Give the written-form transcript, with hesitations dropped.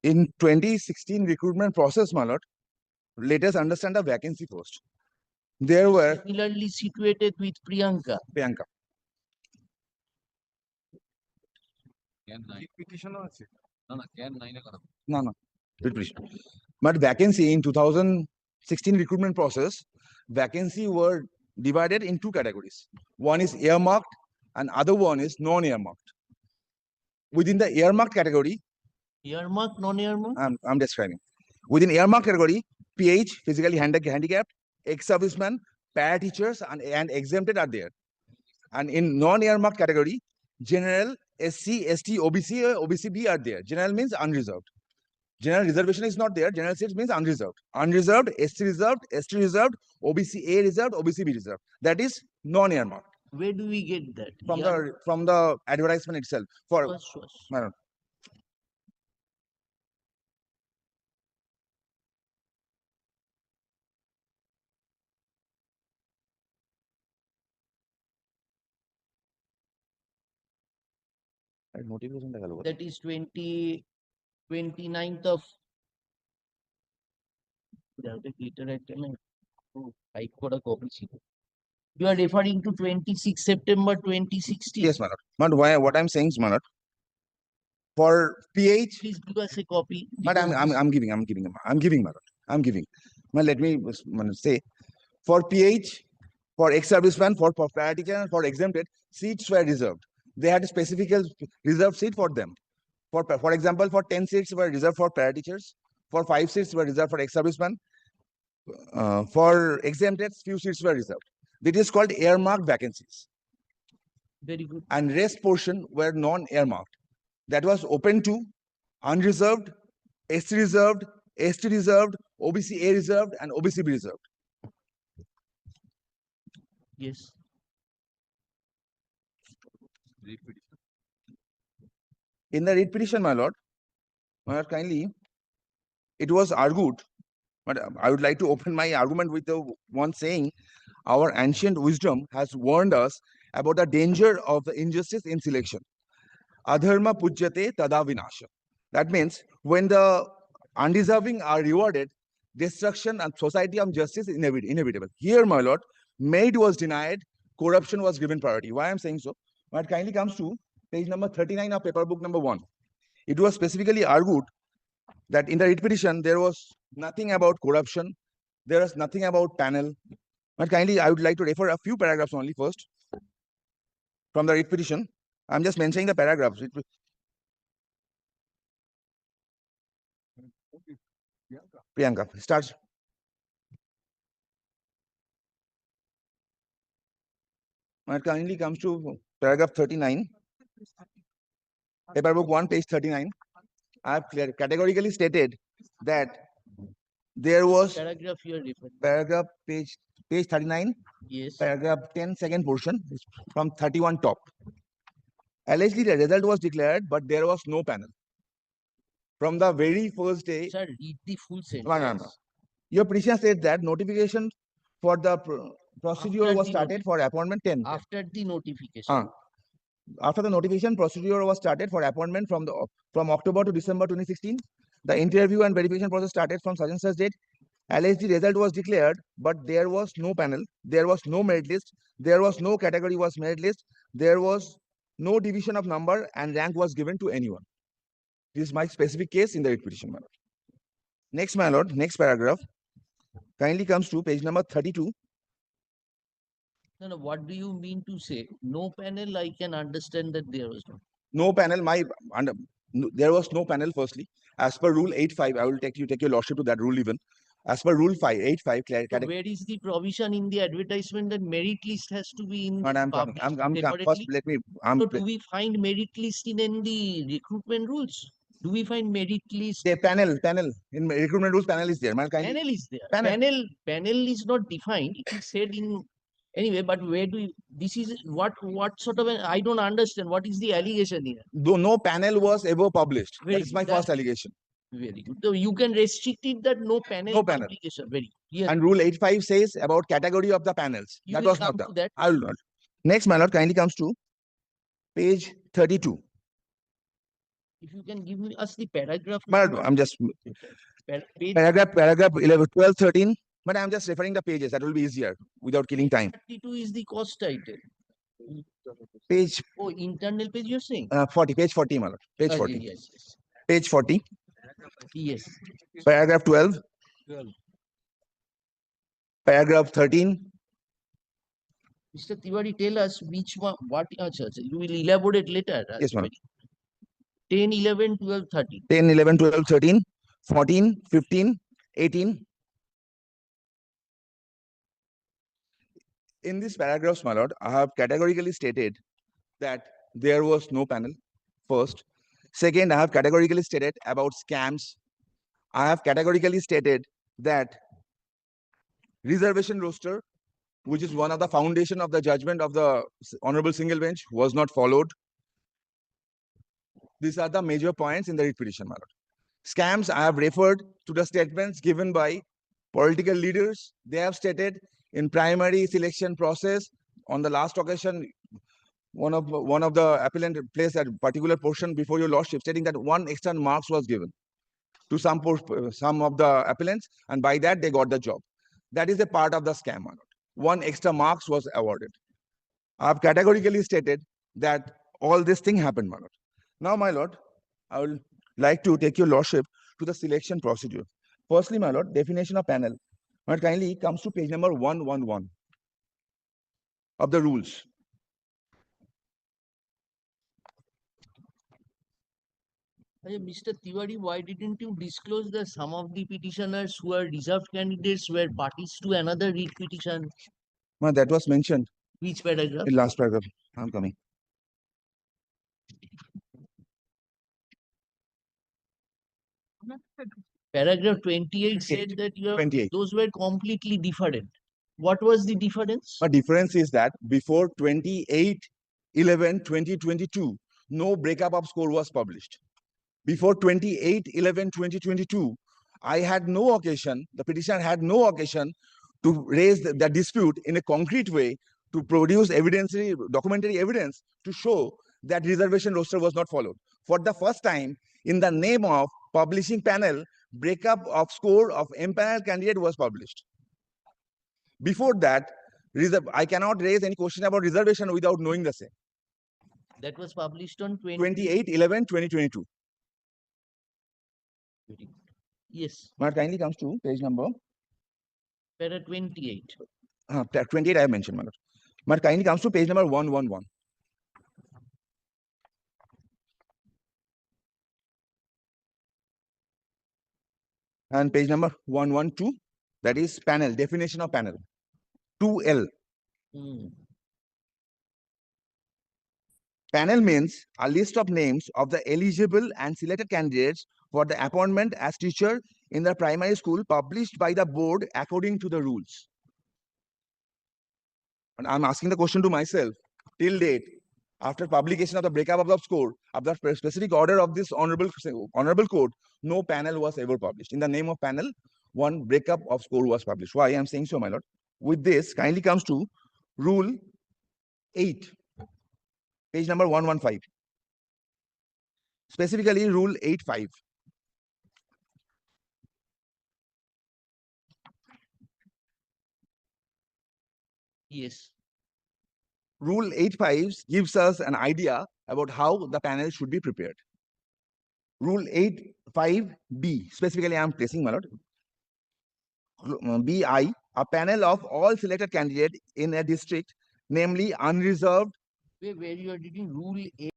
In 2016 recruitment process, my lord, let us understand the vacancy first. There were Similarly situated with Priyanka. Priyanka. No. But vacancy in 2016 recruitment process, vacancy were divided in two categories. One is earmarked and other one is non-earmarked. Within the earmarked category, Earmarked, non-earmarked? I'm describing. Within earmarked category, PH, physically handicapped, ex-servicemen, para-teachers and exempted are there. And in non-earmarked category, general, SC, ST, OBC, OBCB are there. General means unreserved. General reservation is not there. General seats means unreserved. Unreserved, ST reserved, ST reserved, OBC A reserved, OBCB reserved. That is non-earmarked. Where do we get that? From the advertisement itself. For Sure. Notification that is 29th of you are referring to 26 September 2016. Yes, my lord. But why what I'm saying is, my lord, for PH, please give us a copy. But I'm giving, my lord. I'm giving. Well, let me say, for PH, for ex-serviceman, for priority and for exempted, seats were reserved. They had a specific reserved seat for them. For example, for 10 seats were reserved for para-teachers, for 5 seats were reserved for ex-servicemen, for exempted, few seats were reserved. It is called earmarked vacancies. Very good. And rest portion were non-earmarked. That was open to unreserved, SC reserved, ST reserved, OBC A reserved, and OBCB reserved. Yes. In the writ petition, my lord, kindly, it was argued, but I would like to open my argument with the one saying, our ancient wisdom has warned us about the danger of the injustice in selection. Adharma pujyate tada vinasha. That means when the undeserving are rewarded, destruction and society of justice is inevitable. Here, my lord, merit was denied, corruption was given priority. Why I'm saying so? When it kindly comes to page number 39 of paper book number 1. It was specifically argued that in the writ petition, there was nothing about corruption, there was nothing about panel. But kindly, I would like to refer a few paragraphs only first from the writ petition. I'm just mentioning the paragraphs. Priyanka, starts. When it kindly comes to paragraph 39, paper book 1, page 39, I have categorically stated that there was paragraph you are referring. Paragraph page 39. Yes. Paragraph 10, second portion from 31 top. Allegedly, the result was declared, but there was no panel. From the very first day. Sir, read the full sentence. No. Your petition said that notification for the procedure was started for appointment 10. After the notification. After the notification, procedure was started for appointment from October to December 2016. The interview and verification process started from such and such date. Alleged result was declared, but there was no panel, there was no merit list, there was no category was merit list, there was no division of number, and rank was given to anyone. This is my specific case in the writ petition, my lord. Next, my lord, next paragraph kindly comes to page number 32. No, what do you mean to say? No panel, I can understand that there was no. No panel, there was no panel firstly. As per rule 8.5, I will take your lordship to that rule even. As per rule 8.5, so where is the provision in the advertisement that merit list has to be in? I'm first let me. So do we find merit list in the recruitment rules? Do we find merit list? The panel in recruitment rules, panel is there. Panel is there. Panel is not defined. It is said in anyway. But where do you, this is what sort of I don't understand. What is the allegation here? Though no panel was ever published. That is my first allegation. Very good. So you can restrict it that no panel publication. Very good. And rule 8.5 says about category of the panels. You that was not that. I will not. Next, my lord, kindly comes to page 32. If you can give me us the paragraph. But I'm just Page paragraph 11, 12, 13. But I'm just referring the pages. That will be easier without killing time. 32 is the cost title. Page Oh, internal page you're saying? 40, page 40, my lord. Page 40. Yes, yes. Page 40, Yes. paragraph 12, 12. paragraph 13. Mr. Tiwari, tell us which one, what, you will elaborate later. Yes, madam. 10, 11, 12, 13. 10, 11, 12, 13, 14, 15, 18. In these paragraphs, my lord, I have categorically stated that there was no panel, first. Second, I have categorically stated about scams. I have categorically stated that reservation roster, which is one of the foundation of the judgment of the Honorable Single Bench, was not followed. These are the major points in the writ petition, my lord. Scams, I have referred to the statements given by political leaders. They have stated in primary selection process, on the last occasion, one of the appellant placed a particular portion before your lordship, stating that 1 extra marks was given to some of the appellants, and by that they got the job. That is a part of the scam, my lord. 1 extra marks was awarded. I have categorically stated that all this thing happened, my lord. Now, my lord, I will like to take your lordship to the selection procedure. Firstly, my lord, definition of panel. My lord, kindly comes to page number 111 of the rules. Mr. Tiwari, why didn't you disclose that some of the petitioners who are reserved candidates were parties to another writ petition? My that was mentioned Which paragraph? in last paragraph. I'm coming. Paragraph 28 said that you have, 28. those were completely different. What was the difference? The difference is that before 28/11/2022, no breakup of score was published. Before 28/11/2022, I had no occasion, the petitioner had no occasion to raise the dispute in a concrete way, to produce documentary evidence to show that reservation roster was not followed. For the first time, in the name of publishing panel, breakup of score of empaneled candidate was published. Before that, I cannot raise any question about reservation without knowing the same. That was published on 28/11/2022. Yes. Now, kindly comes to page number. Para 28. 28 I have mentioned, my lord. But kindly comes to page number 111. And page number 112, that is panel, definition of panel. 2L. Panel means a list of names of the eligible and selected candidates for the appointment as teacher in the primary school, published by the board according to the rules. And I'm asking the question to myself, till date, after publication of the breakup of the score, of the specific order of this honorable court, no panel was ever published. In the name of panel, one breakup of score was published. Why I'm saying so, my lord? With this, kindly comes to rule 8, page number 115. Specifically, rule 8.5. Yes. Rule 8.5 gives us an idea about how the panel should be prepared. Rule 8.5b, specifically I am placing, my lord. BI, a panel of all selected candidates in a district, namely unreserved. Where you are reading rule 8.